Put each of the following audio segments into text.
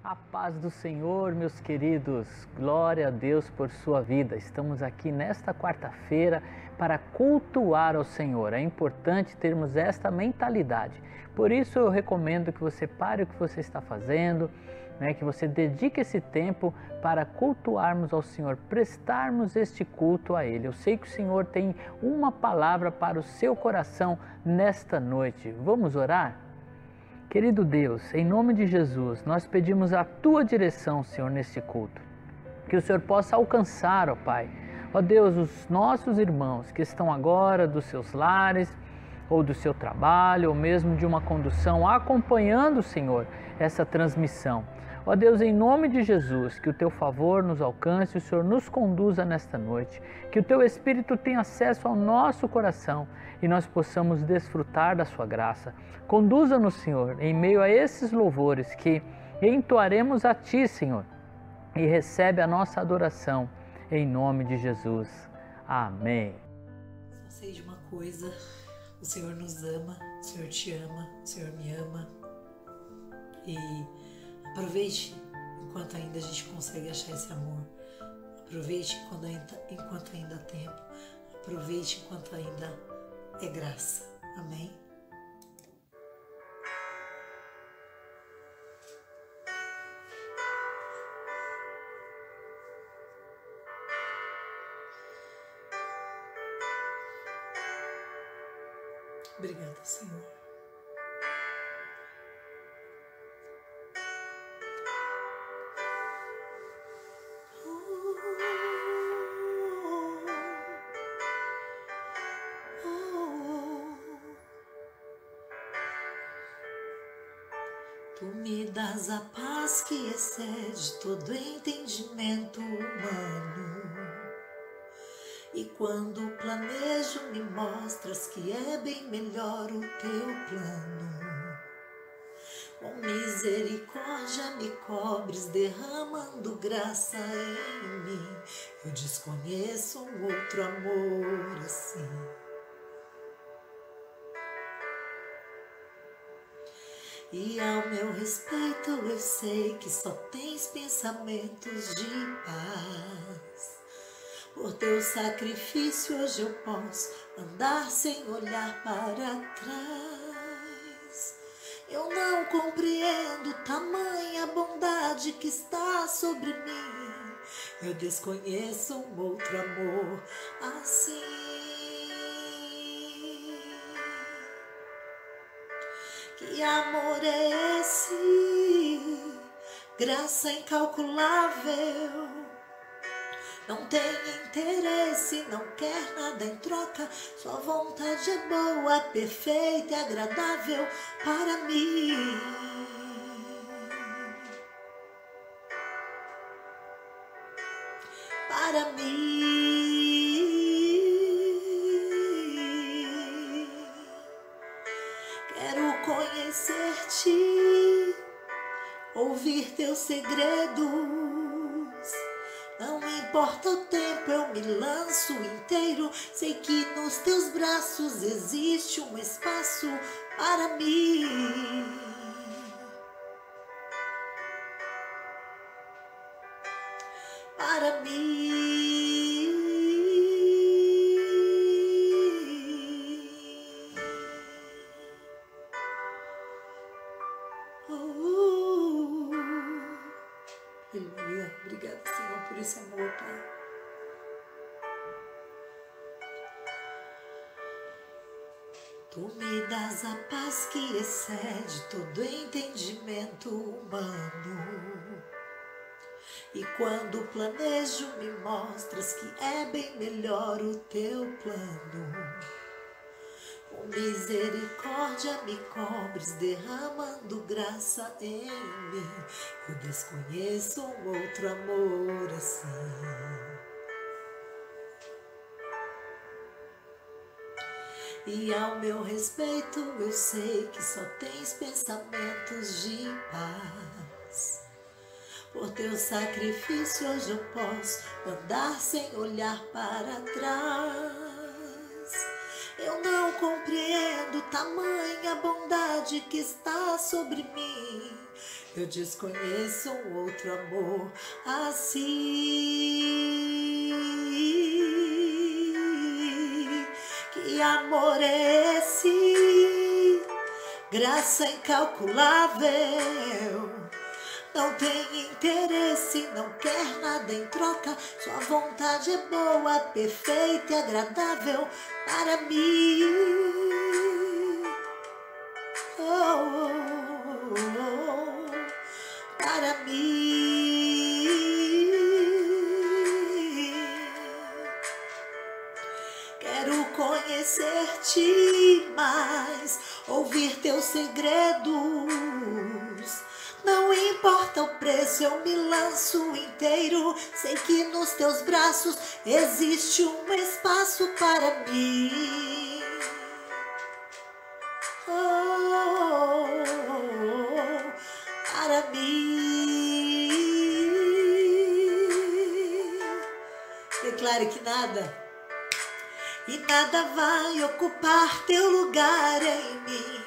A paz do Senhor, meus queridos, glória a Deus por sua vida. Estamos aqui nesta quarta-feira para cultuar ao Senhor. É importante termos esta mentalidade. Por isso eu recomendo que você pare o que você está fazendo, que você dedique esse tempo para cultuarmos ao Senhor, prestarmos este culto a Ele. Eu sei que o Senhor tem uma palavra para o seu coração nesta noite. Vamos orar? Querido Deus, em nome de Jesus, nós pedimos a Tua direção, Senhor, neste culto. Que o Senhor possa alcançar, ó Pai, ó Deus, os nossos irmãos que estão agora dos seus lares, ou do seu trabalho, ou mesmo de uma condução, acompanhando, Senhor, essa transmissão. Ó Deus, em nome de Jesus, que o Teu favor nos alcance, o Senhor nos conduza nesta noite, que o Teu Espírito tenha acesso ao nosso coração e nós possamos desfrutar da Sua graça. Conduza-nos, Senhor, em meio a esses louvores que entoaremos a Ti, Senhor, e recebe a nossa adoração, em nome de Jesus. Amém. Só sei de uma coisa, o Senhor nos ama, o Senhor te ama, o Senhor me ama. E aproveite enquanto ainda a gente consegue achar esse amor. Aproveite enquanto ainda há tempo. Aproveite enquanto ainda é graça. Amém? Obrigada, Senhor. Tu me das a paz que excede todo entendimento humano. E quando planejo me mostras que é bem melhor o teu plano. Com misericórdia me cobres, derramando graça em mim. Eu desconheço um outro amor assim. E ao meu respeito eu sei que só tens pensamentos de paz. Por teu sacrifício hoje eu posso andar sem olhar para trás. Eu não compreendo tamanha bondade que está sobre mim. Eu desconheço um outro amor assim. Que amor é esse? Graça incalculável. Não tem interesse, não quer nada em troca. Sua vontade é boa, perfeita e agradável para mim. Para mim. Quero conhecer-te, ouvir teus segredos. Não importa o tempo, eu me lanço inteiro. Sei que nos teus braços existe um espaço para mim. Para mim. Aleluia. Obrigada, Senhor, por esse amor, Pai. Tu me das a paz que excede todo entendimento humano. E quando planejo me mostras que é bem melhor o teu plano. Com misericórdia me cobres, derramando graça em mim. Eu desconheço um outro amor assim. E ao meu respeito eu sei que só tens pensamentos de paz. Por teu sacrifício hoje eu posso andar sem olhar para trás. Eu não compreendo tamanha bondade que está sobre mim. Eu desconheço um outro amor assim. Que amor é esse? Graça incalculável. Não tem interesse, não quer nada em troca. Sua vontade é boa, perfeita e agradável para mim. Oh, oh, oh, para mim. Quero conhecer-te mais, ouvir teus segredos. Não importa o preço, eu me lanço inteiro. Sei que nos teus braços existe um espaço para mim. Oh, para mim. Declare que nada e nada vai ocupar teu lugar em mim.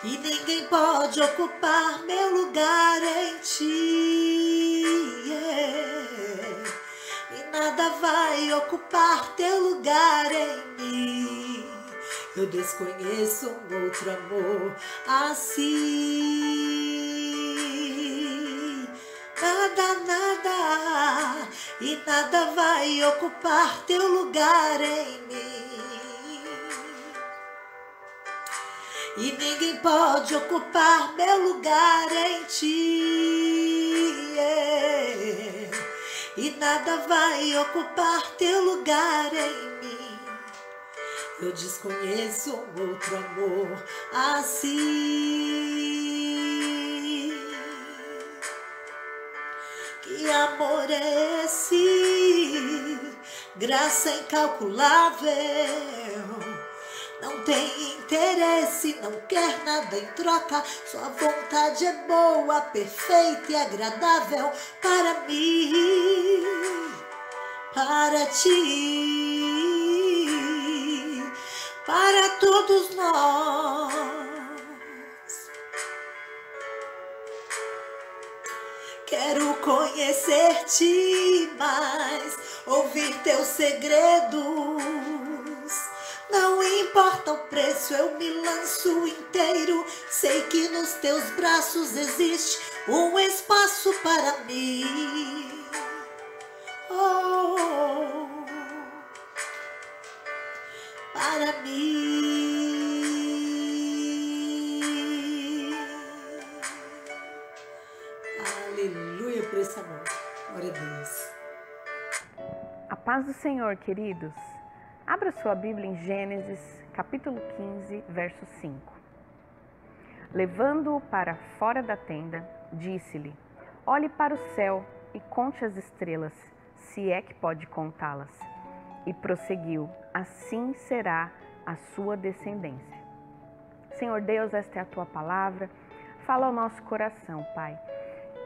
E ninguém pode ocupar meu lugar em ti. Yeah. E nada vai ocupar teu lugar em mim. Eu desconheço um outro amor assim. Nada, nada, e nada vai ocupar teu lugar em mim. E ninguém pode ocupar meu lugar em ti. Yeah. E nada vai ocupar teu lugar em mim. Eu desconheço um outro amor assim. Que amor é esse? Graça incalculável. Não tem interesse, não quer nada em troca. Sua vontade é boa, perfeita e agradável para mim, para ti, para todos nós. Quero conhecer-te mais, ouvir teus segredos. Não importa o preço, eu me lanço inteiro. Sei que nos teus braços existe um espaço para mim. Oh, para mim. Aleluia por esse amor. Glória a Deus. A paz do Senhor, queridos. Abra sua Bíblia em Gênesis, capítulo 15, verso 5. Levando-o para fora da tenda, disse-lhe: olhe para o céu e conte as estrelas, se é que pode contá-las. E prosseguiu: assim será a sua descendência. Senhor Deus, esta é a tua palavra. Fala ao nosso coração, Pai.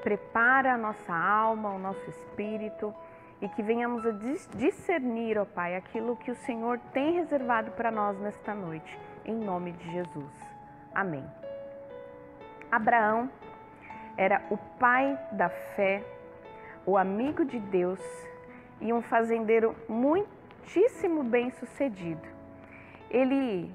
Prepara a nossa alma, o nosso espírito, e que venhamos a discernir, ó Pai, aquilo que o Senhor tem reservado para nós nesta noite, em nome de Jesus. Amém. Abraão era o pai da fé, o amigo de Deus e um fazendeiro muitíssimo bem-sucedido. Ele,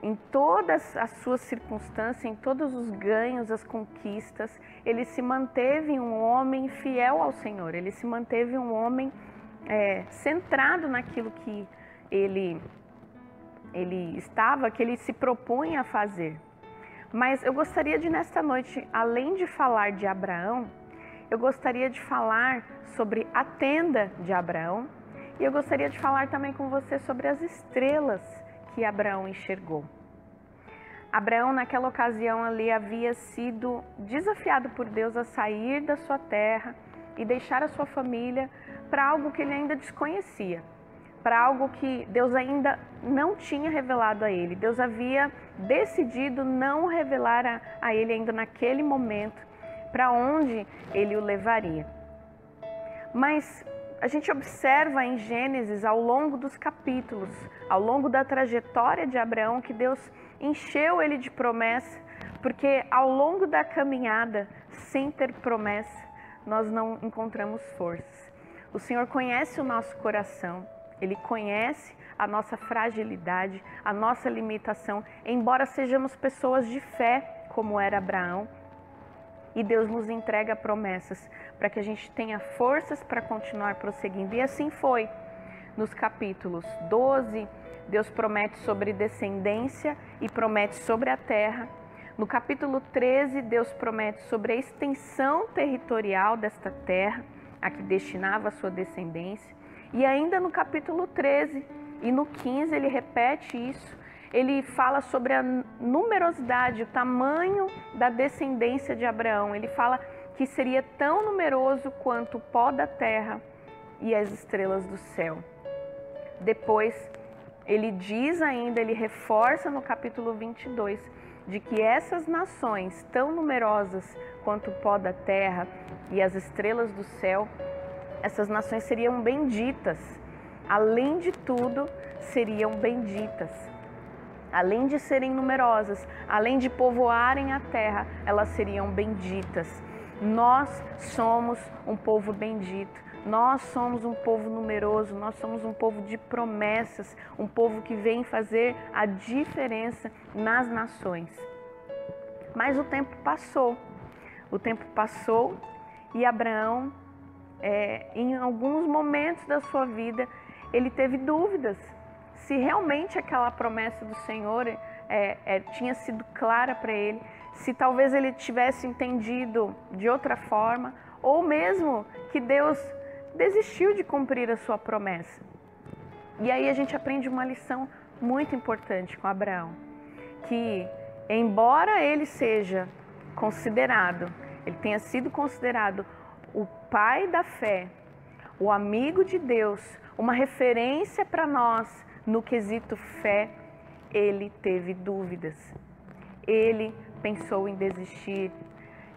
em todas as suas circunstâncias, em todos os ganhos, as conquistas, ele se manteve um homem fiel ao Senhor. Ele se manteve um homem centrado naquilo que ele estava, que ele se propunha a fazer. Mas eu gostaria de, nesta noite, além de falar de Abraão, eu gostaria de falar sobre a tenda de Abraão e eu gostaria de falar também com você sobre as estrelas que Abraão enxergou. Abraão, naquela ocasião ali, havia sido desafiado por Deus a sair da sua terra e deixar a sua família para algo que ele ainda desconhecia, para algo que Deus ainda não tinha revelado a ele. Deus havia decidido não revelar a ele ainda naquele momento para onde ele o levaria. Mas a gente observa em Gênesis, ao longo dos capítulos, ao longo da trajetória de Abraão, que Deus encheu ele de promessa, porque ao longo da caminhada, sem ter promessa, nós não encontramos forças. O Senhor conhece o nosso coração, Ele conhece a nossa fragilidade, a nossa limitação, embora sejamos pessoas de fé, como era Abraão, e Deus nos entrega promessas para que a gente tenha forças para continuar prosseguindo. E assim foi. Nos capítulos 12, Deus promete sobre descendência e promete sobre a terra. No capítulo 13, Deus promete sobre a extensão territorial desta terra, a que destinava a sua descendência. E ainda no capítulo 13 e no 15, ele repete isso. Ele fala sobre a numerosidade, o tamanho da descendência de Abraão. Ele fala que seria tão numeroso quanto o pó da terra e as estrelas do céu. Depois, ele diz ainda, ele reforça no capítulo 22, de que essas nações tão numerosas quanto o pó da terra e as estrelas do céu, essas nações seriam benditas. Além de tudo, seriam benditas. Além de serem numerosas, além de povoarem a terra, elas seriam benditas. Nós somos um povo bendito, nós somos um povo numeroso, nós somos um povo de promessas, um povo que vem fazer a diferença nas nações. Mas o tempo passou e Abraão, em alguns momentos da sua vida, ele teve dúvidas se realmente aquela promessa do Senhor tinha sido clara para ele, se talvez ele tivesse entendido de outra forma, ou mesmo que Deus desistiu de cumprir a sua promessa. E aí a gente aprende uma lição muito importante com Abraão, que embora ele seja considerado, ele tenha sido considerado o pai da fé, o amigo de Deus, uma referência para nós no quesito fé, ele teve dúvidas, ele pensou em desistir,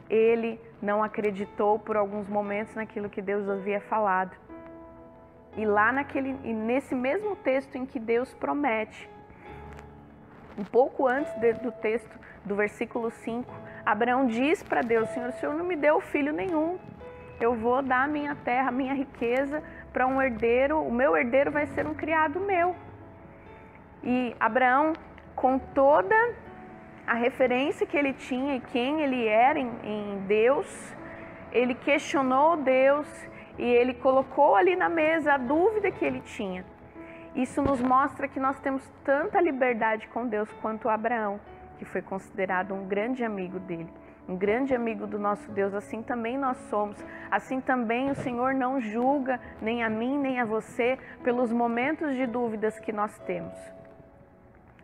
ele não acreditou por alguns momentos naquilo que Deus havia falado. E nesse mesmo texto em que Deus promete, um pouco antes do texto do versículo 5, Abraão diz para Deus: Senhor, o Senhor não me deu filho nenhum, eu vou dar a minha terra, a minha riqueza para um herdeiro, o meu herdeiro vai ser um criado meu. E Abraão, com toda a referência que ele tinha e quem ele era em Deus, ele questionou Deus e ele colocou ali na mesa a dúvida que ele tinha. Isso nos mostra que nós temos tanta liberdade com Deus quanto Abraão, que foi considerado um grande amigo dele, um grande amigo do nosso Deus. Assim também nós somos, assim também o Senhor não julga nem a mim nem a você pelos momentos de dúvidas que nós temos.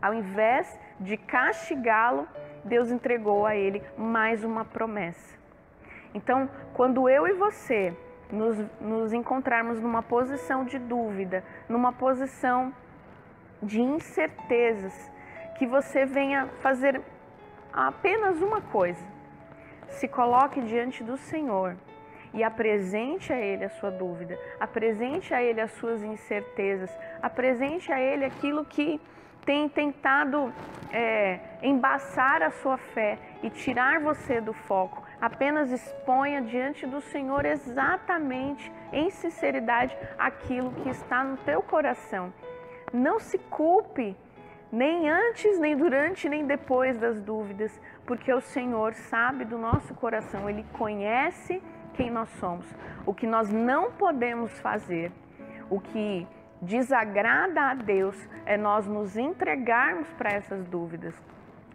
Ao invés de castigá-lo, Deus entregou a ele mais uma promessa. Então, quando eu e você nos encontrarmos numa posição de dúvida, numa posição de incertezas, que você venha fazer apenas uma coisa: se coloque diante do Senhor e apresente a Ele a sua dúvida, apresente a Ele as suas incertezas, apresente a Ele aquilo que tem tentado embaçar a sua fé e tirar você do foco. Apenas exponha diante do Senhor exatamente, em sinceridade, aquilo que está no teu coração. Não se culpe, nem antes, nem durante, nem depois das dúvidas, porque o Senhor sabe do nosso coração, Ele conhece quem nós somos. O que nós não podemos fazer, o que desagrada a Deus, é nós nos entregarmos para essas dúvidas,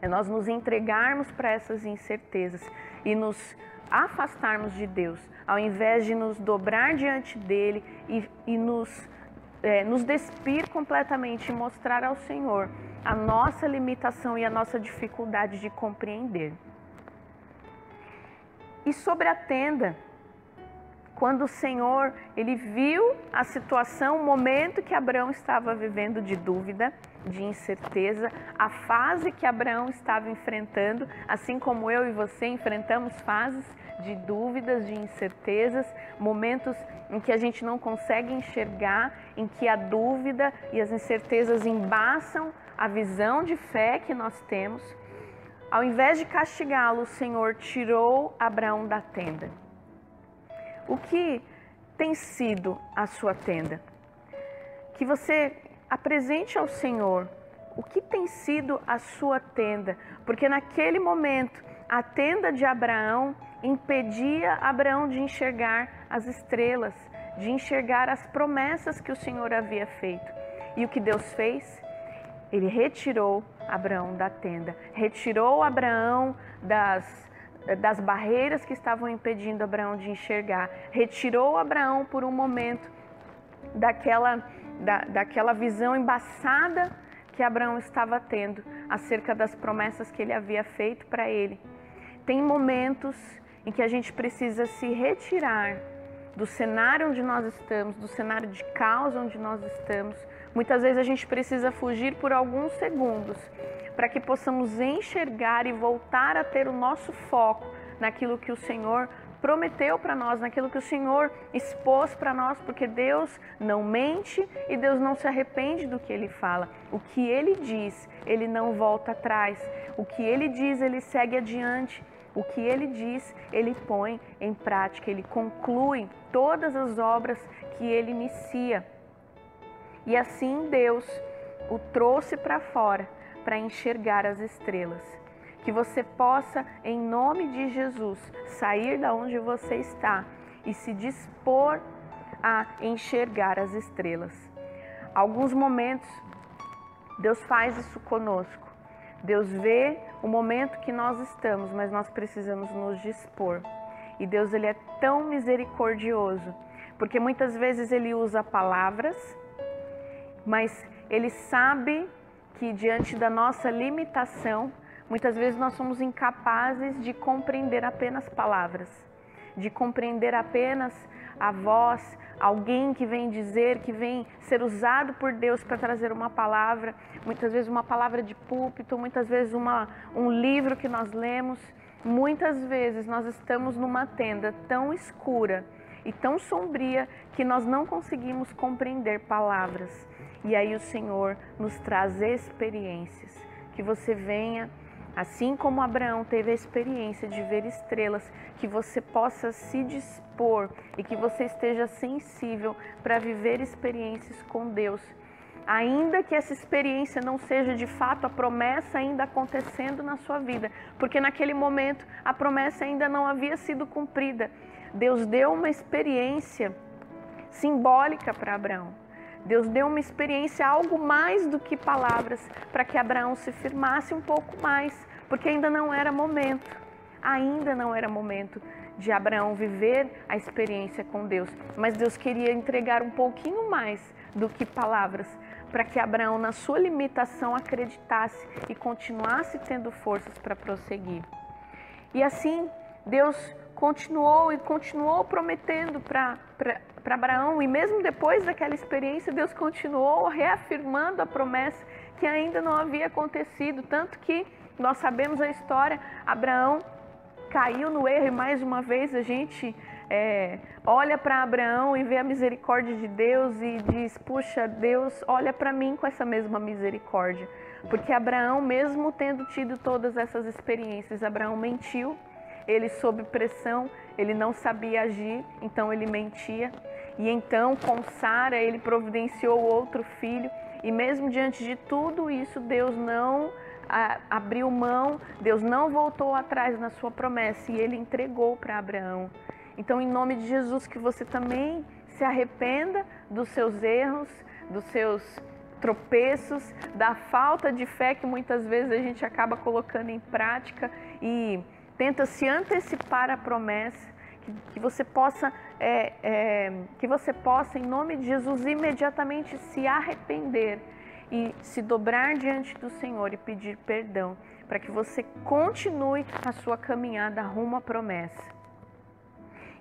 é nós nos entregarmos para essas incertezas e nos afastarmos de Deus, ao invés de nos dobrar diante dEle e nos despir completamente e mostrar ao Senhor a nossa limitação e a nossa dificuldade de compreender. E sobre a tenda, quando o Senhor, Ele viu a situação, o momento que Abraão estava vivendo de dúvida, de incerteza, a fase que Abraão estava enfrentando, assim como eu e você enfrentamos fases de dúvidas, de incertezas, momentos em que a gente não consegue enxergar, em que a dúvida e as incertezas embaçam a visão de fé que nós temos, ao invés de castigá-lo, o Senhor tirou Abraão da tenda. O que tem sido a sua tenda? Que você apresente ao Senhor o que tem sido a sua tenda, porque naquele momento a tenda de Abraão impedia Abraão de enxergar as estrelas, de enxergar as promessas que o Senhor havia feito. E o que Deus fez? Ele retirou Abraão da tenda, retirou Abraão das barreiras que estavam impedindo Abraão de enxergar, retirou Abraão por um momento daquela visão embaçada que Abraão estava tendo acerca das promessas que ele havia feito para ele. Tem momentos em que a gente precisa se retirar do cenário onde nós estamos, do cenário de caos onde nós estamos. Muitas vezes a gente precisa fugir por alguns segundos para que possamos enxergar e voltar a ter o nosso foco naquilo que o Senhor prometeu para nós, naquilo que o Senhor expôs para nós, porque Deus não mente e Deus não se arrepende do que Ele fala. O que Ele diz, Ele não volta atrás. O que Ele diz, Ele segue adiante. O que Ele diz, Ele põe em prática, Ele conclui todas as obras que Ele inicia. E assim Deus o trouxe para fora para enxergar as estrelas. Que você possa, em nome de Jesus, sair da onde você está e se dispor a enxergar as estrelas. Alguns momentos, Deus faz isso conosco. Deus vê o momento que nós estamos, mas nós precisamos nos dispor. E Deus, Ele é tão misericordioso, porque muitas vezes Ele usa palavras, mas Ele sabe que diante da nossa limitação, muitas vezes nós somos incapazes de compreender apenas palavras, de compreender apenas a voz, alguém que vem dizer, que vem ser usado por Deus para trazer uma palavra, muitas vezes uma palavra de púlpito, muitas vezes um livro que nós lemos. Muitas vezes nós estamos numa tenda tão escura e tão sombria que nós não conseguimos compreender palavras. E aí o Senhor nos traz experiências, que você venha, assim como Abraão teve a experiência de ver estrelas, que você possa se dispor e que você esteja sensível para viver experiências com Deus. Ainda que essa experiência não seja de fato a promessa ainda acontecendo na sua vida, porque naquele momento a promessa ainda não havia sido cumprida. Deus deu uma experiência simbólica para Abraão. Deus deu uma experiência, algo mais do que palavras, para que Abraão se firmasse um pouco mais, porque ainda não era momento. Ainda não era momento de Abraão viver a experiência com Deus. Mas Deus queria entregar um pouquinho mais do que palavras, para que Abraão, na sua limitação, acreditasse e continuasse tendo forças para prosseguir. E assim, Deus continuou prometendo para Abraão, e mesmo depois daquela experiência, Deus continuou reafirmando a promessa que ainda não havia acontecido, tanto que nós sabemos a história. Abraão caiu no erro e mais uma vez a gente olha para Abraão e vê a misericórdia de Deus e diz: puxa, Deus, olha para mim com essa mesma misericórdia. Porque Abraão, mesmo tendo tido todas essas experiências, Abraão mentiu, ele sob pressão, ele não sabia agir, então ele mentia. E então com Sara ele providenciou outro filho, e mesmo diante de tudo isso, Deus não abriu mão, Deus não voltou atrás na sua promessa, e Ele entregou para Abraão. Então, em nome de Jesus, que você também se arrependa dos seus erros, dos seus tropeços, da falta de fé que muitas vezes a gente acaba colocando em prática e tenta se antecipar à promessa. Que você possa, em nome de Jesus, imediatamente se arrepender e se dobrar diante do Senhor e pedir perdão, para que você continue a sua caminhada rumo à promessa.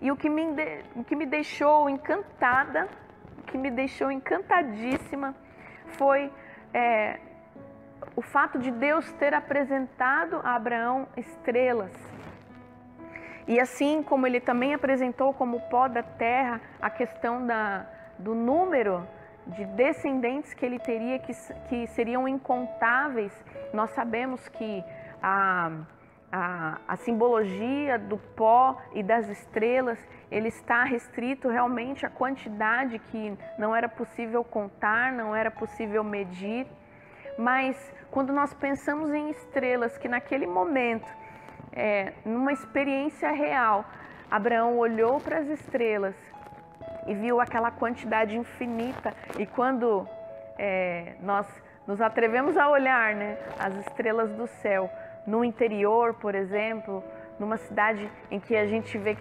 E o que me deixou encantada, o que me deixou encantadíssima, foi o fato de Deus ter apresentado a Abraão estrelas. E assim como Ele também apresentou como pó da terra a questão do número de descendentes que ele teria, que seriam incontáveis. Nós sabemos que a simbologia do pó e das estrelas, ele está restrito realmente à quantidade que não era possível contar, não era possível medir. Mas quando nós pensamos em estrelas, que naquele momento, numa experiência real, Abraão olhou para as estrelas e viu aquela quantidade infinita. E quando nós nos atrevemos a olhar, né, as estrelas do céu, no interior, por exemplo, numa cidade em que a gente vê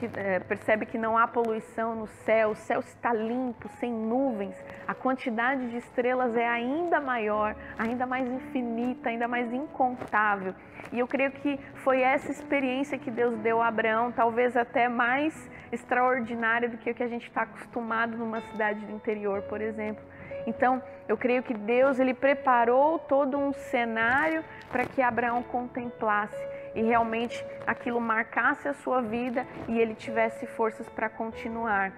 percebe que não há poluição no céu, o céu está limpo, sem nuvens, a quantidade de estrelas é ainda maior, ainda mais infinita, ainda mais incontável. E eu creio que foi essa experiência que Deus deu a Abraão, talvez até mais extraordinária do que o que a gente está acostumado numa cidade do interior, por exemplo. Então, eu creio que Deus, ele preparou todo um cenário para que Abraão contemplasse e realmente aquilo marcasse a sua vida e ele tivesse forças para continuar.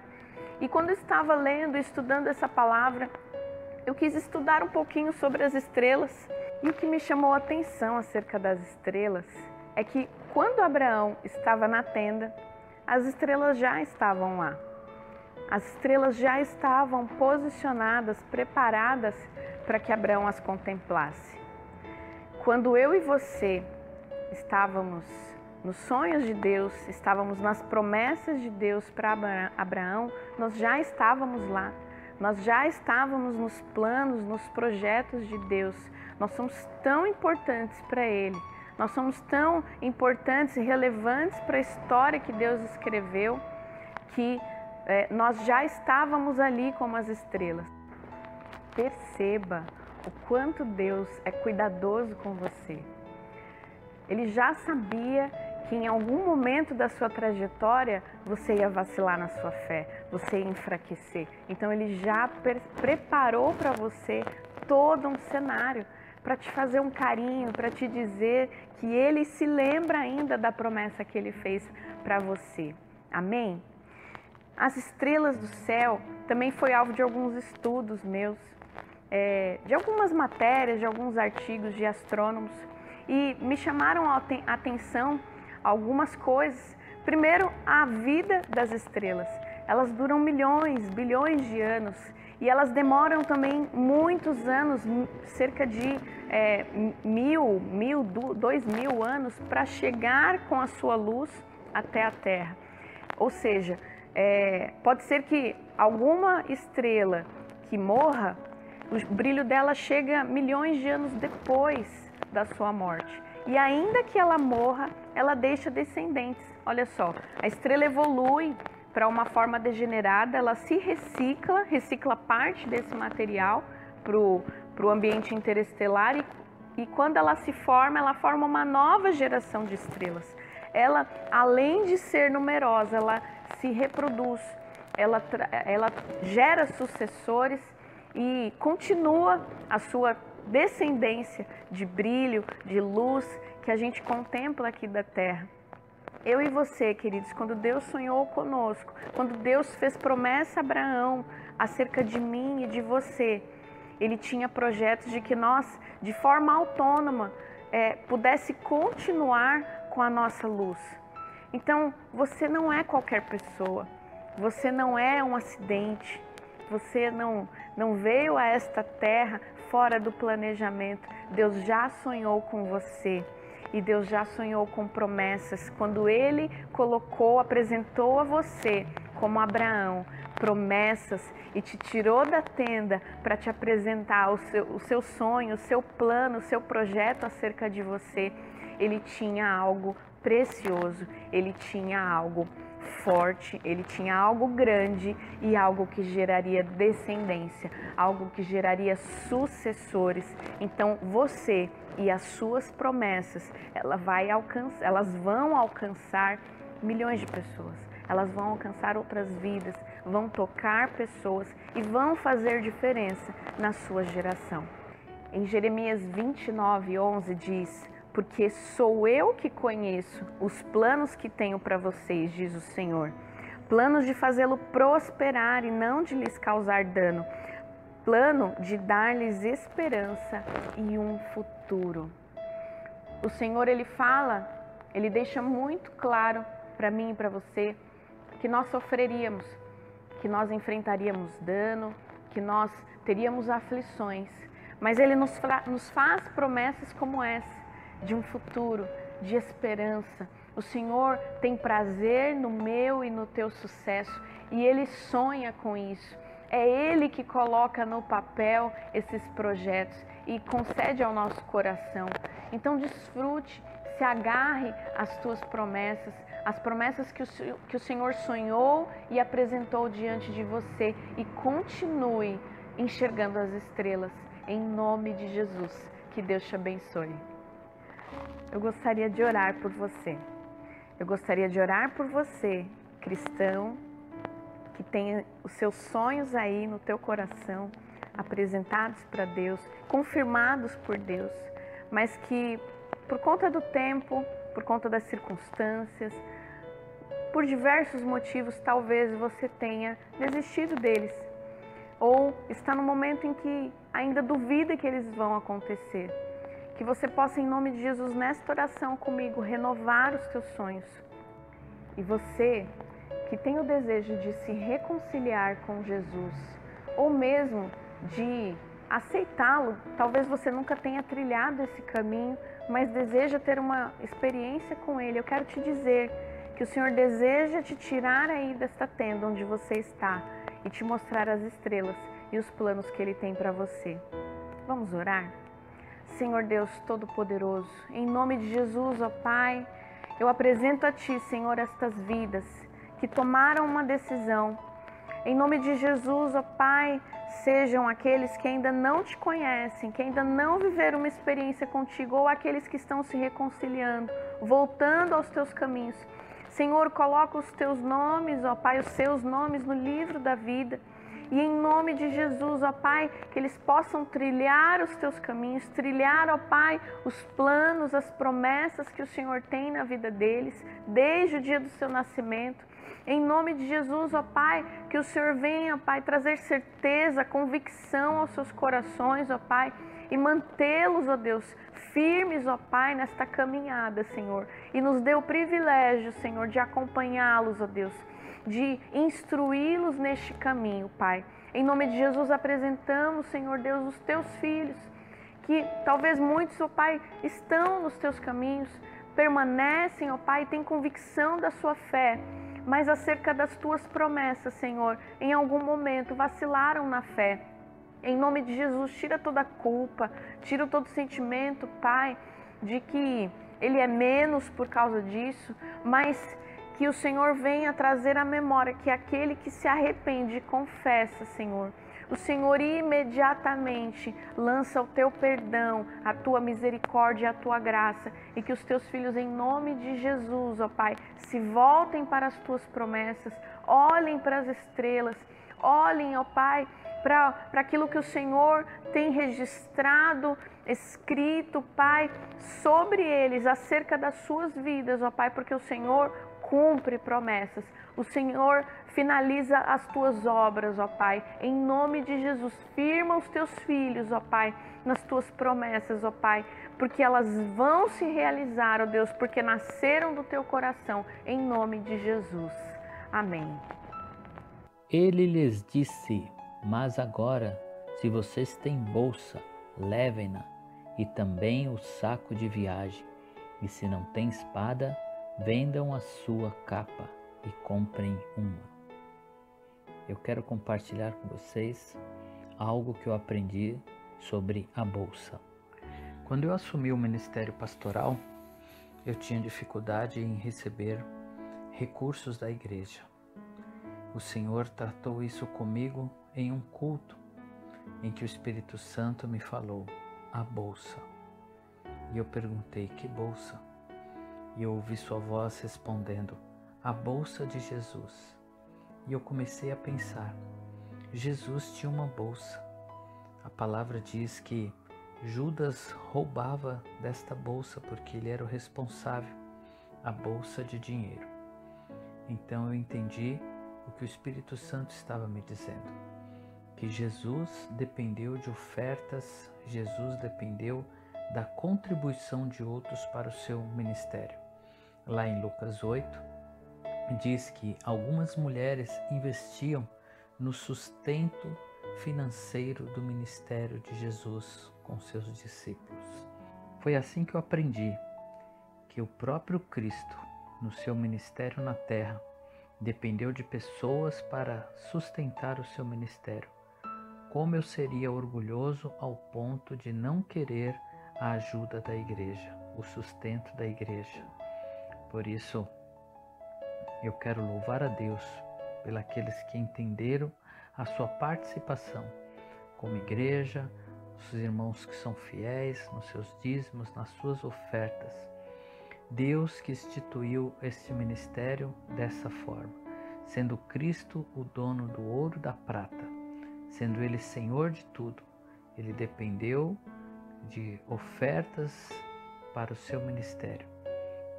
E quando eu estava lendo e estudando essa palavra, eu quis estudar um pouquinho sobre as estrelas. E o que me chamou a atenção acerca das estrelas é que quando Abraão estava na tenda, as estrelas já estavam lá. As estrelas já estavam posicionadas, preparadas para que Abraão as contemplasse. Quando eu e você estávamos nos sonhos de Deus, estávamos nas promessas de Deus para Abraão, nós já estávamos lá. Nós já estávamos nos planos, nos projetos de Deus. Nós somos tão importantes para Ele. Nós somos tão importantes e relevantes para a história que Deus escreveu, que nós já estávamos ali como as estrelas. Perceba o quanto Deus é cuidadoso com você. Ele já sabia que em algum momento da sua trajetória você ia vacilar na sua fé, você ia enfraquecer. Então Ele já preparou para você todo um cenário para te fazer um carinho, para te dizer que Ele se lembra ainda da promessa que Ele fez para você. Amém? As estrelas do céu também foi alvo de alguns estudos meus, de algumas matérias, de alguns artigos de astrônomos, e me chamaram a atenção algumas coisas. Primeiro, a vida das estrelas. Elas duram milhões, bilhões de anos, e elas demoram também muitos anos, cerca de 2.000 anos, para chegar com a sua luz até a Terra. Ou seja, pode ser que alguma estrela que morra, o brilho dela chega milhões de anos depois da sua morte. E ainda que ela morra, ela deixa descendentes. Olha só, a estrela evolui para uma forma degenerada, ela se recicla parte desse material para o ambiente interestelar e quando ela se forma, ela forma uma nova geração de estrelas. Ela, além de ser numerosa, ela se reproduz, ela gera sucessores e continua a sua descendência de brilho, de luz que a gente contempla aqui da Terra. Eu e você, queridos, quando Deus sonhou conosco, quando Deus fez promessa a Abraão acerca de mim e de você, Ele tinha projetos de que nós, de forma autônoma, pudesse continuar com a nossa luz. Então, você não é qualquer pessoa, você não é um acidente, você não veio a esta terra fora do planejamento. Deus já sonhou com você e Deus já sonhou com promessas. Quando Ele apresentou a você, como Abraão, promessas e te tirou da tenda para te apresentar o seu sonho, o seu plano, o seu projeto acerca de você, Ele tinha algo precioso, Ele tinha algo forte, Ele tinha algo grande e algo que geraria descendência, algo que geraria sucessores. Então você e as suas promessas, elas vão alcançar milhões de pessoas, elas vão alcançar outras vidas, vão tocar pessoas e vão fazer diferença na sua geração. Em Jeremias 29:11 diz: porque sou eu que conheço os planos que tenho para vocês, diz o Senhor. Planos de fazê-lo prosperar e não de lhes causar dano, plano de dar-lhes esperança e um futuro. O Senhor, Ele fala, Ele deixa muito claro para mim e para você que nós sofreríamos, que nós enfrentaríamos dano, que nós teríamos aflições, mas Ele nos faz promessas como essa, de um futuro, de esperança. O Senhor tem prazer no meu e no teu sucesso e Ele sonha com isso. É Ele que coloca no papel esses projetos e concede ao nosso coração. Então desfrute, se agarre às tuas promessas, as promessas que o Senhor sonhou e apresentou diante de você, e continue enxergando as estrelas, em nome de Jesus. Que Deus te abençoe. Eu gostaria de orar por você. Eu gostaria de orar por você, cristão, que tem os seus sonhos aí no teu coração, apresentados para Deus, confirmados por Deus, mas que por conta do tempo, por conta das circunstâncias, por diversos motivos, talvez você tenha desistido deles, ou está no momento em que ainda duvida que eles vão acontecer. Que você possa, em nome de Jesus, nesta oração comigo, renovar os teus sonhos. E você que tem o desejo de se reconciliar com Jesus, ou mesmo de aceitá-lo, talvez você nunca tenha trilhado esse caminho, mas deseja ter uma experiência com Ele. Eu quero te dizer que o Senhor deseja te tirar aí desta tenda onde você está e te mostrar as estrelas e os planos que Ele tem para você. Vamos orar? Senhor Deus Todo-Poderoso, em nome de Jesus, ó Pai, eu apresento a Ti, Senhor, estas vidas que tomaram uma decisão. Em nome de Jesus, ó Pai, sejam aqueles que ainda não Te conhecem, que ainda não viveram uma experiência contigo, ou aqueles que estão se reconciliando, voltando aos Teus caminhos. Senhor, coloca os Teus nomes, ó Pai, os Seus nomes no livro da vida. E em nome de Jesus, ó Pai, que eles possam trilhar os Teus caminhos, trilhar, ó Pai, os planos, as promessas que o Senhor tem na vida deles, desde o dia do seu nascimento. Em nome de Jesus, ó Pai, que o Senhor venha, ó Pai, trazer certeza, convicção aos seus corações, ó Pai, e mantê-los, ó Deus, firmes, ó Pai, nesta caminhada, Senhor. E nos dê o privilégio, Senhor, de acompanhá-los, ó Deus, de instruí-los neste caminho, Pai. Em nome de Jesus apresentamos, Senhor Deus, os Teus filhos, que talvez muitos, ó Pai, estão nos Teus caminhos, permanecem, ó Pai, têm convicção da sua fé, mas acerca das Tuas promessas, Senhor, em algum momento vacilaram na fé. Em nome de Jesus, tira toda a culpa, tira todo sentimento, Pai, de que ele é menos por causa disso, mas que o Senhor venha trazer à memória que aquele que se arrepende e confessa, Senhor, o Senhor imediatamente lança o Teu perdão, a Tua misericórdia e a Tua graça, e que os Teus filhos, em nome de Jesus, ó Pai, se voltem para as Tuas promessas, olhem para as estrelas, olhem, ó Pai, para aquilo que o Senhor tem registrado, escrito, Pai, sobre eles, acerca das suas vidas, ó Pai, porque o Senhor cumpre promessas, o Senhor finaliza as Tuas obras, ó Pai, em nome de Jesus, firma os Teus filhos, ó Pai, nas Tuas promessas, ó Pai, porque elas vão se realizar, ó Deus, porque nasceram do Teu coração, em nome de Jesus. Amém. Ele lhes disse: mas agora, se vocês têm bolsa, levem-na, e também o saco de viagem, e se não têm espada, vendam a sua capa e comprem uma. Eu quero compartilhar com vocês algo que eu aprendi sobre a bolsa. Quando eu assumi o ministério pastoral, eu tinha dificuldade em receber recursos da igreja. O Senhor tratou isso comigo em um culto em que o Espírito Santo me falou: a bolsa. E eu perguntei: que bolsa? E eu ouvi sua voz respondendo: a bolsa de Jesus. E eu comecei a pensar: Jesus tinha uma bolsa. A palavra diz que Judas roubava desta bolsa porque ele era o responsável, a bolsa de dinheiro. Então eu entendi o que o Espírito Santo estava me dizendo. que Jesus dependeu de ofertas, Jesus dependeu da contribuição de outros para o seu ministério. Lá em Lucas 8, diz que algumas mulheres investiam no sustento financeiro do ministério de Jesus com seus discípulos. Foi assim que eu aprendi que o próprio Cristo, no seu ministério na terra, dependeu de pessoas para sustentar o seu ministério. Como eu seria orgulhoso ao ponto de não querer a ajuda da igreja, o sustento da igreja. Por isso, eu quero louvar a Deus pelos que entenderam a sua participação como igreja, os irmãos que são fiéis nos seus dízimos, nas suas ofertas. Deus que instituiu este ministério dessa forma, sendo Cristo o dono do ouro e da prata, sendo Ele Senhor de tudo. Ele dependeu de ofertas para o seu ministério.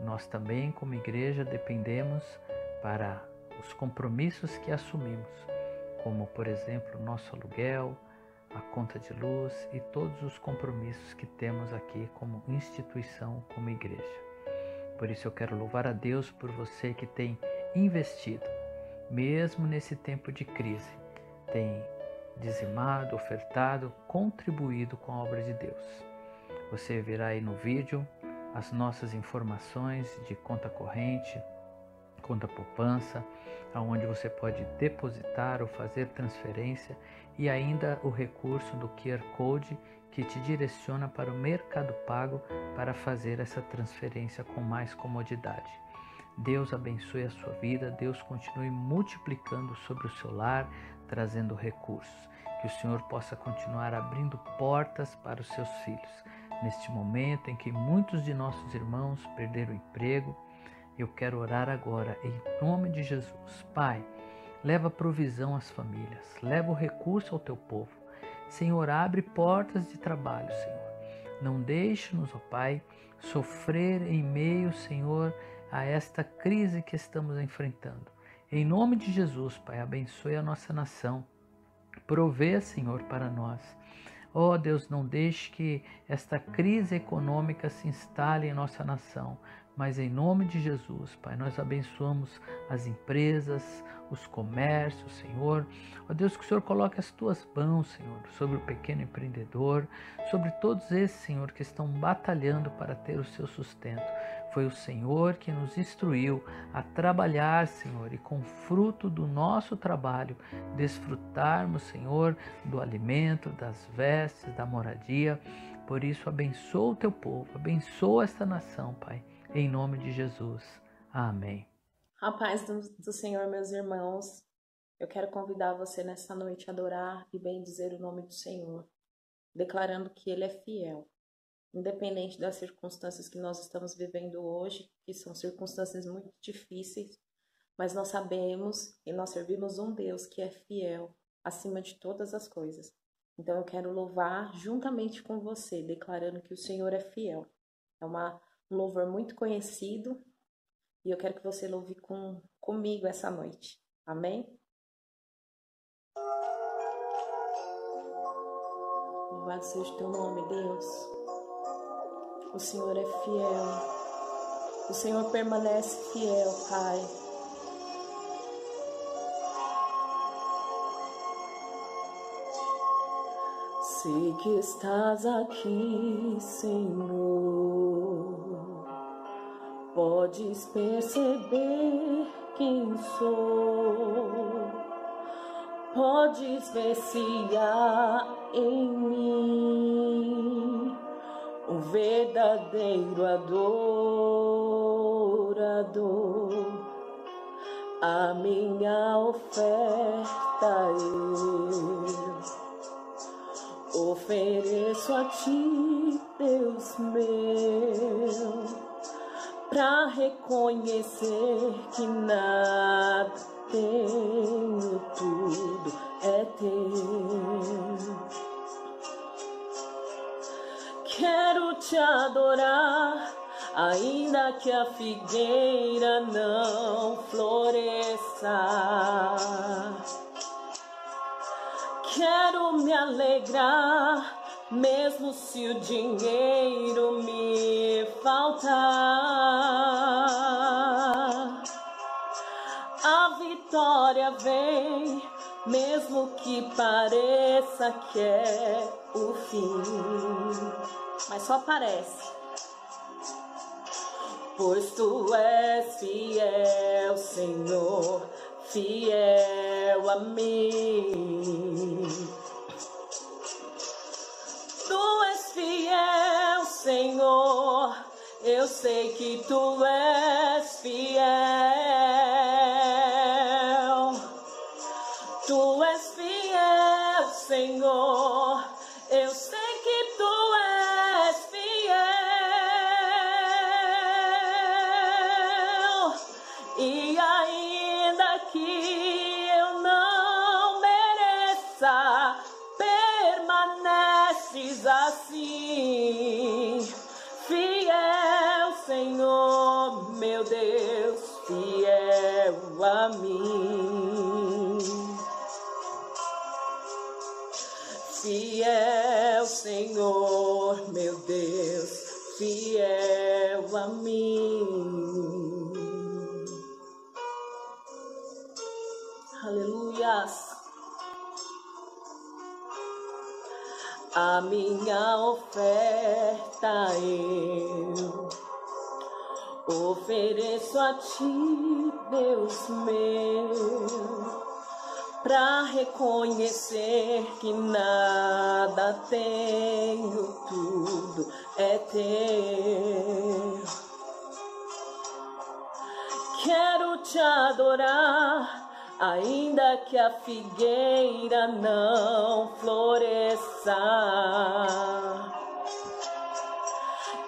Nós também, como igreja, dependemos para os compromissos que assumimos, como, por exemplo, o nosso aluguel, a conta de luz e todos os compromissos que temos aqui como instituição, como igreja. Por isso eu quero louvar a Deus por você que tem investido, mesmo nesse tempo de crise, tem dizimado, ofertado, contribuído com a obra de Deus. Você verá aí no vídeo as nossas informações de conta corrente, conta poupança, aonde você pode depositar ou fazer transferência, e ainda o recurso do QR Code que te direciona para o Mercado Pago para fazer essa transferência com mais comodidade. Deus abençoe a sua vida, Deus continue multiplicando sobre o seu lar, trazendo recursos. Que o Senhor possa continuar abrindo portas para os seus filhos. Neste momento em que muitos de nossos irmãos perderam o emprego, eu quero orar agora em nome de Jesus. Pai, leva provisão às famílias, leva o recurso ao teu povo. Senhor, abre portas de trabalho, Senhor. Não deixe-nos, ó Pai, sofrer em meio, Senhor, a esta crise que estamos enfrentando. Em nome de Jesus, Pai, abençoe a nossa nação. Provê, Senhor, para nós. Ó Deus, não deixe que esta crise econômica se instale em nossa nação. Mas em nome de Jesus, Pai, nós abençoamos as empresas, os comércios, Senhor. Ó Deus, que o Senhor coloque as tuas mãos, Senhor, sobre o pequeno empreendedor, sobre todos esses, Senhor, que estão batalhando para ter o seu sustento. Foi o Senhor que nos instruiu a trabalhar, Senhor, e com fruto do nosso trabalho, desfrutarmos, Senhor, do alimento, das vestes, da moradia. Por isso, abençoa o teu povo, abençoa esta nação, Pai. Em nome de Jesus. Amém. A paz do Senhor, meus irmãos. Eu quero convidar você nessa noite a adorar e bendizer o nome do Senhor, declarando que Ele é fiel, independente das circunstâncias que nós estamos vivendo hoje, que são circunstâncias muito difíceis, mas nós sabemos e nós servimos um Deus que é fiel acima de todas as coisas. Então eu quero louvar juntamente com você, declarando que o Senhor é fiel. É um louvor muito conhecido e eu quero que você louve comigo essa noite. Amém? Louvado seja o teu nome, Deus. O Senhor é fiel. O Senhor permanece fiel, Pai. Sei que estás aqui, Senhor. Podes perceber quem sou. Podes ver se há em mim um verdadeiro adorador. A minha oferta eu ofereço a ti, Deus meu, pra reconhecer que nada tenho, tudo é teu. Quero te adorar, ainda que a figueira não floresça. Quero me alegrar, mesmo se o dinheiro me faltar. A vitória vem, mesmo que pareça que é o fim, mas só parece. Pois tu és fiel, Senhor, fiel a mim. Tu és fiel, Senhor, eu sei que tu és fiel. Tu és fiel, Senhor, eu sei que tu és fiel. E ainda que eu não mereça, permaneces assim. Fiel, Senhor, meu Deus, fiel a mim. Fiel, Senhor, meu Deus, fiel a mim. Aleluias. A minha oferta eu ofereço a ti, Deus meu, pra reconhecer que nada tenho, tudo é teu. Quero te adorar, ainda que a figueira não floresça.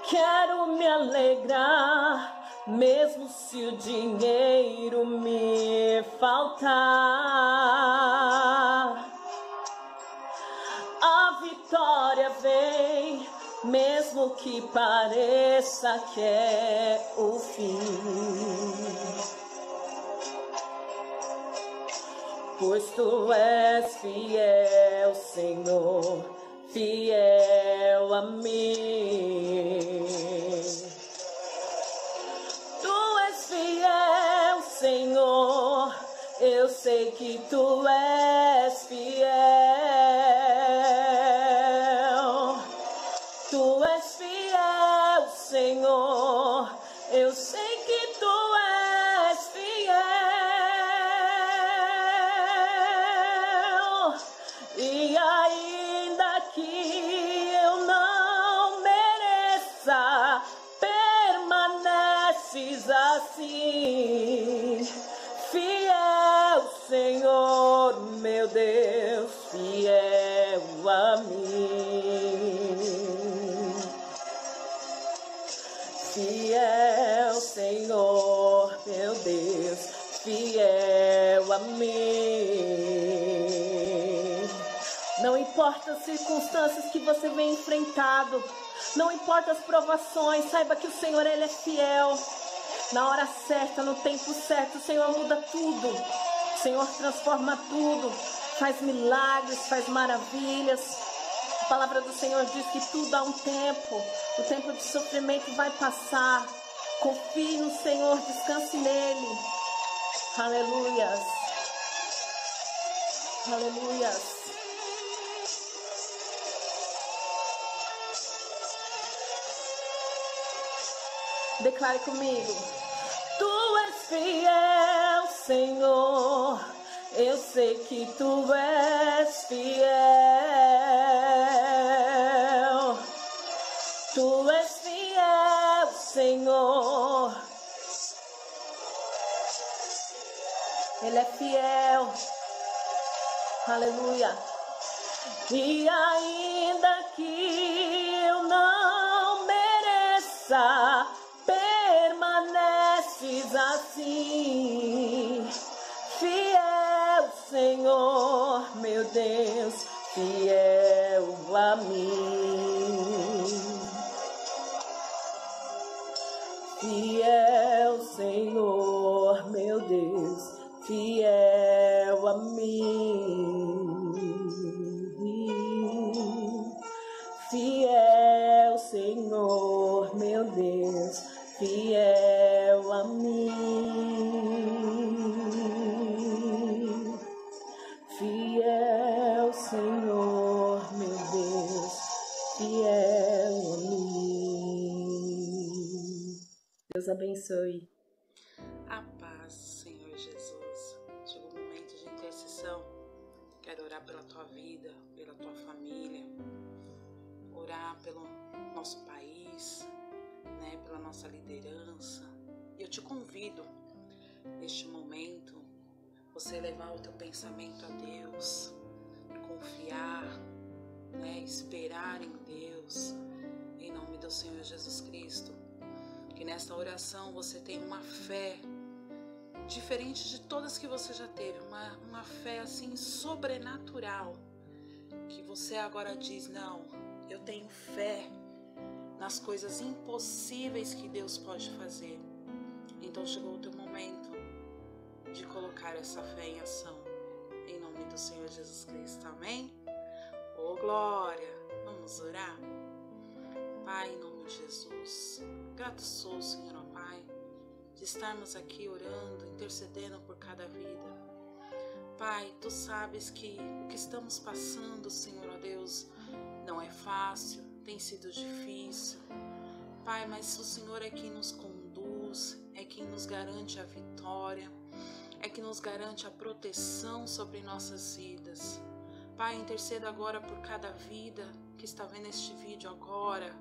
Quero me alegrar, mesmo se o dinheiro me faltar. A vitória vem, mesmo que pareça que é o fim. Pois tu és fiel, Senhor, fiel a mim. Tu és fiel, Senhor, eu sei que tu és fiel. Tu és fiel, Senhor, eu sei que tu és fiel. E ainda que eu não mereça, permaneces assim. Fiel, Senhor, meu Deus, fiel a mim. Fiel, Senhor, meu Deus, fiel a mim. Não importa as circunstâncias que você vem enfrentado, não importa as provações, saiba que o Senhor, Ele é fiel. Na hora certa, no tempo certo, o Senhor muda tudo. O Senhor transforma tudo, faz milagres, faz maravilhas. A palavra do Senhor diz que tudo há um tempo. O tempo de sofrimento vai passar. Confie no Senhor, descanse nele. Aleluias. Aleluias. Declare comigo. Tu és fiel, Senhor, eu sei que tu és fiel. Tu és fiel, Senhor. Ele é fiel. Aleluia. E ainda que eu não mereça, permaneces assim. Fiel, Senhor, meu Deus, fiel a mim. Fiel, Senhor, meu Deus, fiel a mim. abençoe. A paz, Senhor Jesus. Chegou o momento de intercessão. Quero orar pela tua vida, pela tua família, orar pelo nosso país, né, pela nossa liderança. E eu te convido, neste momento, você levar o teu pensamento a Deus, confiar, né, esperar em Deus, em nome do Senhor Jesus Cristo. Que nesta oração você tenha uma fé diferente de todas que você já teve, uma fé assim sobrenatural, que você agora diz: não, eu tenho fé nas coisas impossíveis que Deus pode fazer. Então chegou o teu momento de colocar essa fé em ação, em nome do Senhor Jesus Cristo, amém? Oh glória, vamos orar? Pai, em nome de Jesus, grato sou, Senhor, ó Pai, de estarmos aqui orando, intercedendo por cada vida. Pai, Tu sabes que o que estamos passando, Senhor, ó Deus, não é fácil, tem sido difícil. Pai, mas o Senhor é quem nos conduz, é quem nos garante a vitória, é quem nos garante a proteção sobre nossas vidas. Pai, intercedo agora por cada vida que está vendo este vídeo agora.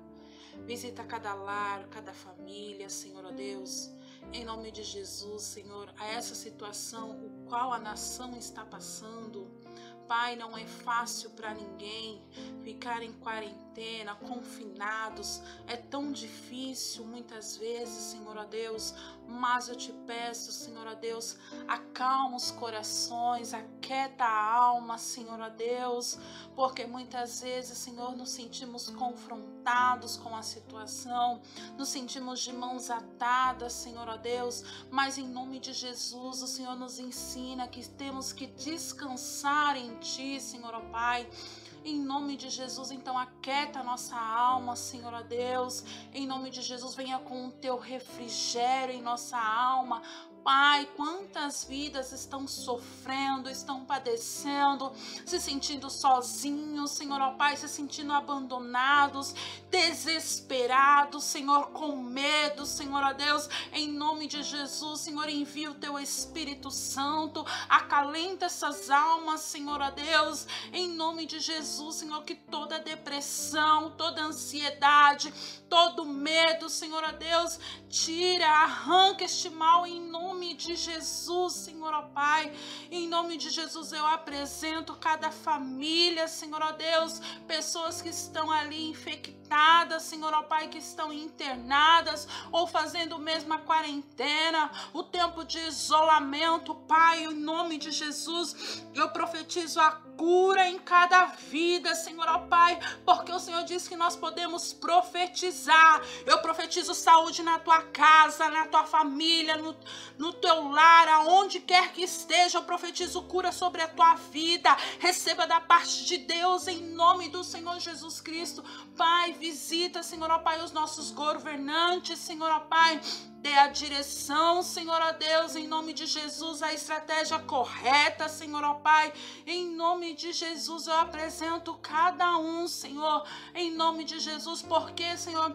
Visita cada lar, cada família, Senhor, ó Deus. Em nome de Jesus, Senhor, a essa situação o qual a nação está passando. Pai, não é fácil para ninguém ficar em quarentena, confinados. É tão difícil muitas vezes, Senhor, ó Deus. Mas eu te peço, Senhor, ó Deus, acalma os corações, aquieta a alma, Senhor, ó Deus. Porque muitas vezes, Senhor, nos sentimos confrontados com a situação. Nos sentimos de mãos atadas, Senhor, ó Deus. Mas em nome de Jesus, o Senhor nos ensina que temos que descansar em Ti, Senhor, ó Pai. Em nome de Jesus, então aquieta a nossa alma, Senhor, ó Deus. Em nome de Jesus, venha com o Teu refrigério em nossa alma. Pai, quantas vidas estão sofrendo, estão padecendo, se sentindo sozinhos, Senhor, ó Pai, se sentindo abandonados, desesperados, Senhor, com medo, Senhor, ó Deus, em nome de Jesus, Senhor, envia o Teu Espírito Santo, acalenta essas almas, Senhor, ó Deus, em nome de Jesus, Senhor, que toda depressão, toda ansiedade, todo medo, Senhor, ó Deus, tira, arranca este mal em nome de Jesus, Senhor, ó Pai. Em nome de Jesus eu apresento cada família, Senhor, ó Deus, pessoas que estão ali infectadas, Senhor, ó Pai, que estão internadas ou fazendo mesmo a quarentena, o tempo de isolamento, Pai, em nome de Jesus, eu profetizo a cura em cada vida, Senhor, ó Pai, porque o Senhor diz que nós podemos profetizar. Eu profetizo saúde na tua casa, na tua família, no teu lar, aonde quer que esteja. Eu profetizo cura sobre a tua vida. Receba da parte de Deus em nome do Senhor Jesus Cristo. Pai, visita, Senhor, ó Pai, os nossos governantes, Senhor, ó Pai. Dê a direção, Senhor, ó Deus, em nome de Jesus, a estratégia correta, Senhor, ó Pai. Em nome de Jesus eu apresento cada um, Senhor, em nome de Jesus, porque, Senhor,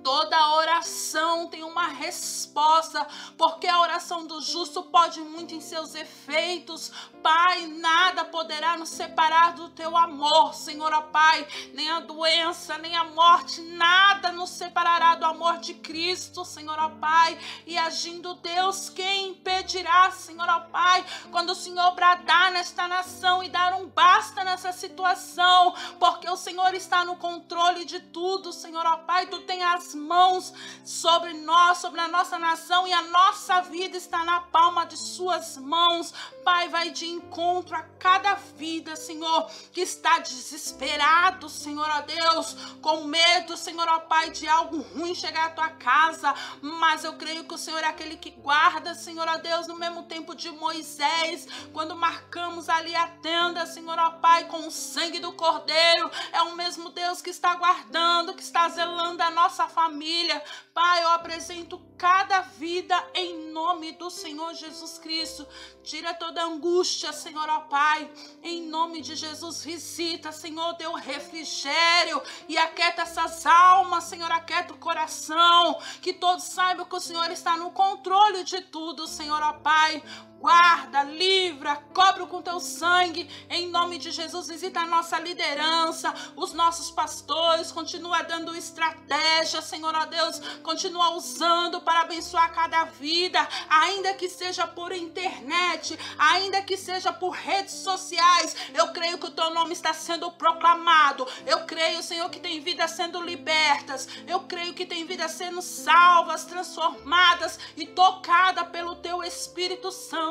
toda oração tem uma resposta, porque a oração do justo pode muito em seus efeitos. Pai, nada poderá nos separar do Teu amor, Senhor, ó Pai, nem a doença, nem a morte, nada nos separará do amor de Cristo, Senhor, ó Pai. E agindo Deus, quem impedirá, Senhor, ó Pai, quando o Senhor bradar nesta nação e dar um basta nessa situação, porque o Senhor está no controle de tudo, Senhor, ó Pai. Tu tem as mãos sobre nós, sobre a nossa nação, e a nossa vida está na palma de Suas mãos. Pai, vai de encontro a cada vida, Senhor, que está desesperado, Senhor, ó Deus, com medo, Senhor, ó Pai, de algo ruim chegar à tua casa. Mas eu creio que o Senhor é aquele que guarda, Senhor, ó Deus, no mesmo tempo de Moisés, quando marcamos ali a tenda, Senhor, ó Pai, com o sangue do Cordeiro. É o mesmo Deus que está guardando, que está zelando a nossa família, família. Pai, eu apresento cada vida em nome do Senhor Jesus Cristo. Tira toda angústia, Senhor, ó Pai. Em nome de Jesus, visita, Senhor, dê o refrigério e aquieta essas almas, Senhor, aquieta o coração. Que todos saibam que o Senhor está no controle de tudo, Senhor, ó Pai. Guarda, livra, cobre com teu sangue, em nome de Jesus. Visita a nossa liderança, os nossos pastores, continua dando estratégia, Senhor, ó Deus, continua usando para abençoar cada vida, ainda que seja por internet, ainda que seja por redes sociais. Eu creio que o teu nome está sendo proclamado, eu creio, Senhor, que tem vidas sendo libertas, eu creio que tem vidas sendo salvas, transformadas e tocadas pelo teu Espírito Santo.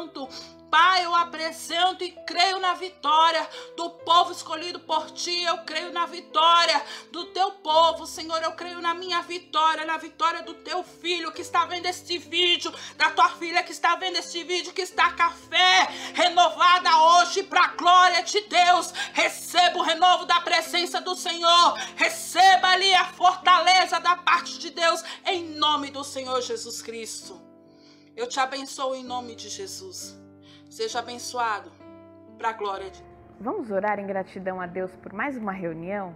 Pai, eu apresento e creio na vitória do povo escolhido por ti. Eu creio na vitória do teu povo, Senhor. Eu creio na minha vitória, na vitória do teu filho que está vendo este vídeo, da tua filha que está vendo este vídeo, que está com a fé renovada hoje para a glória de Deus. Receba o renovo da presença do Senhor. Receba ali a fortaleza da parte de Deus, em nome do Senhor Jesus Cristo. Eu te abençoo em nome de Jesus. Seja abençoado para a glória de Deus. Vamos orar em gratidão a Deus por mais uma reunião?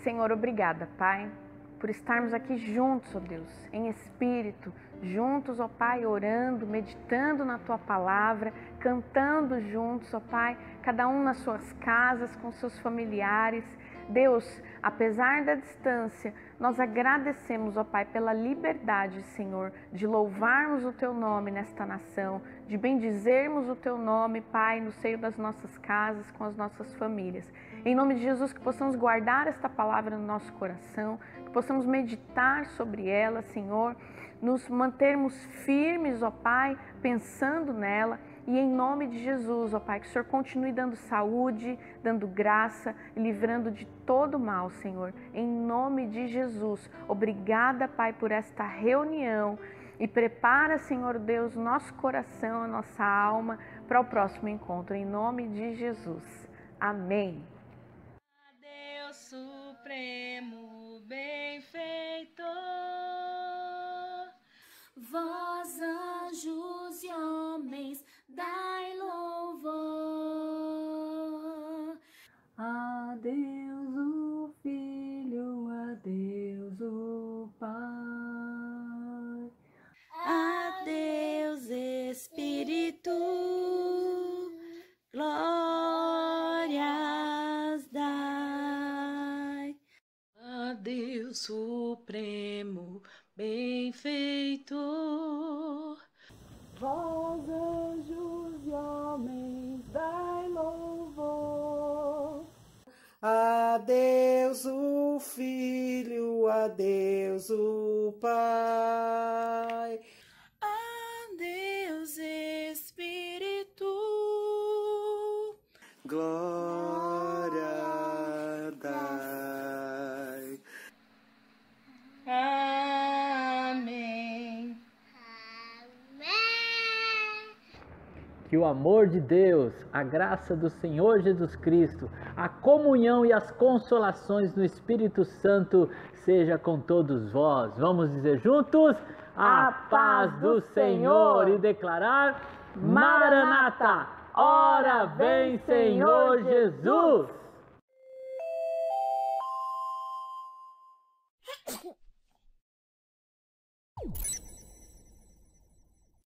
Senhor, obrigada, Pai, por estarmos aqui juntos, ó Deus, em espírito, juntos, ó Pai, orando, meditando na Tua palavra, cantando juntos, ó Pai, cada um nas suas casas, com seus familiares. Deus, apesar da distância, nós agradecemos, ó Pai, pela liberdade, Senhor, de louvarmos o Teu nome nesta nação, de bendizermos o Teu nome, Pai, no seio das nossas casas, com as nossas famílias. Em nome de Jesus, que possamos guardar esta palavra no nosso coração, que possamos meditar sobre ela, Senhor, nos mantermos firmes, ó Pai, pensando nela. E em nome de Jesus, ó Pai, que o Senhor continue dando saúde, dando graça e livrando de todo mal, Senhor. Em nome de Jesus, obrigada, Pai, por esta reunião. E prepara, Senhor Deus, nosso coração, a nossa alma para o próximo encontro. Em nome de Jesus. Amém. Deus supremo, benfeitor, vós anjos e homens, dai louvor. A Deus o Filho, a Deus o Pai. A Deus Espírito, glórias dai. A Deus supremo, benfeitor, vós anjos e homens, dai louvor. A Deus o Filho, a Deus o Pai. a Deus Espírito, Glória dai. amém. Que o amor de Deus, a graça do Senhor Jesus Cristo, a comunhão e as consolações do Espírito Santo seja com todos vós. Vamos dizer juntos: a paz do Senhor, e declarar: Maranata, ora vem Senhor Jesus.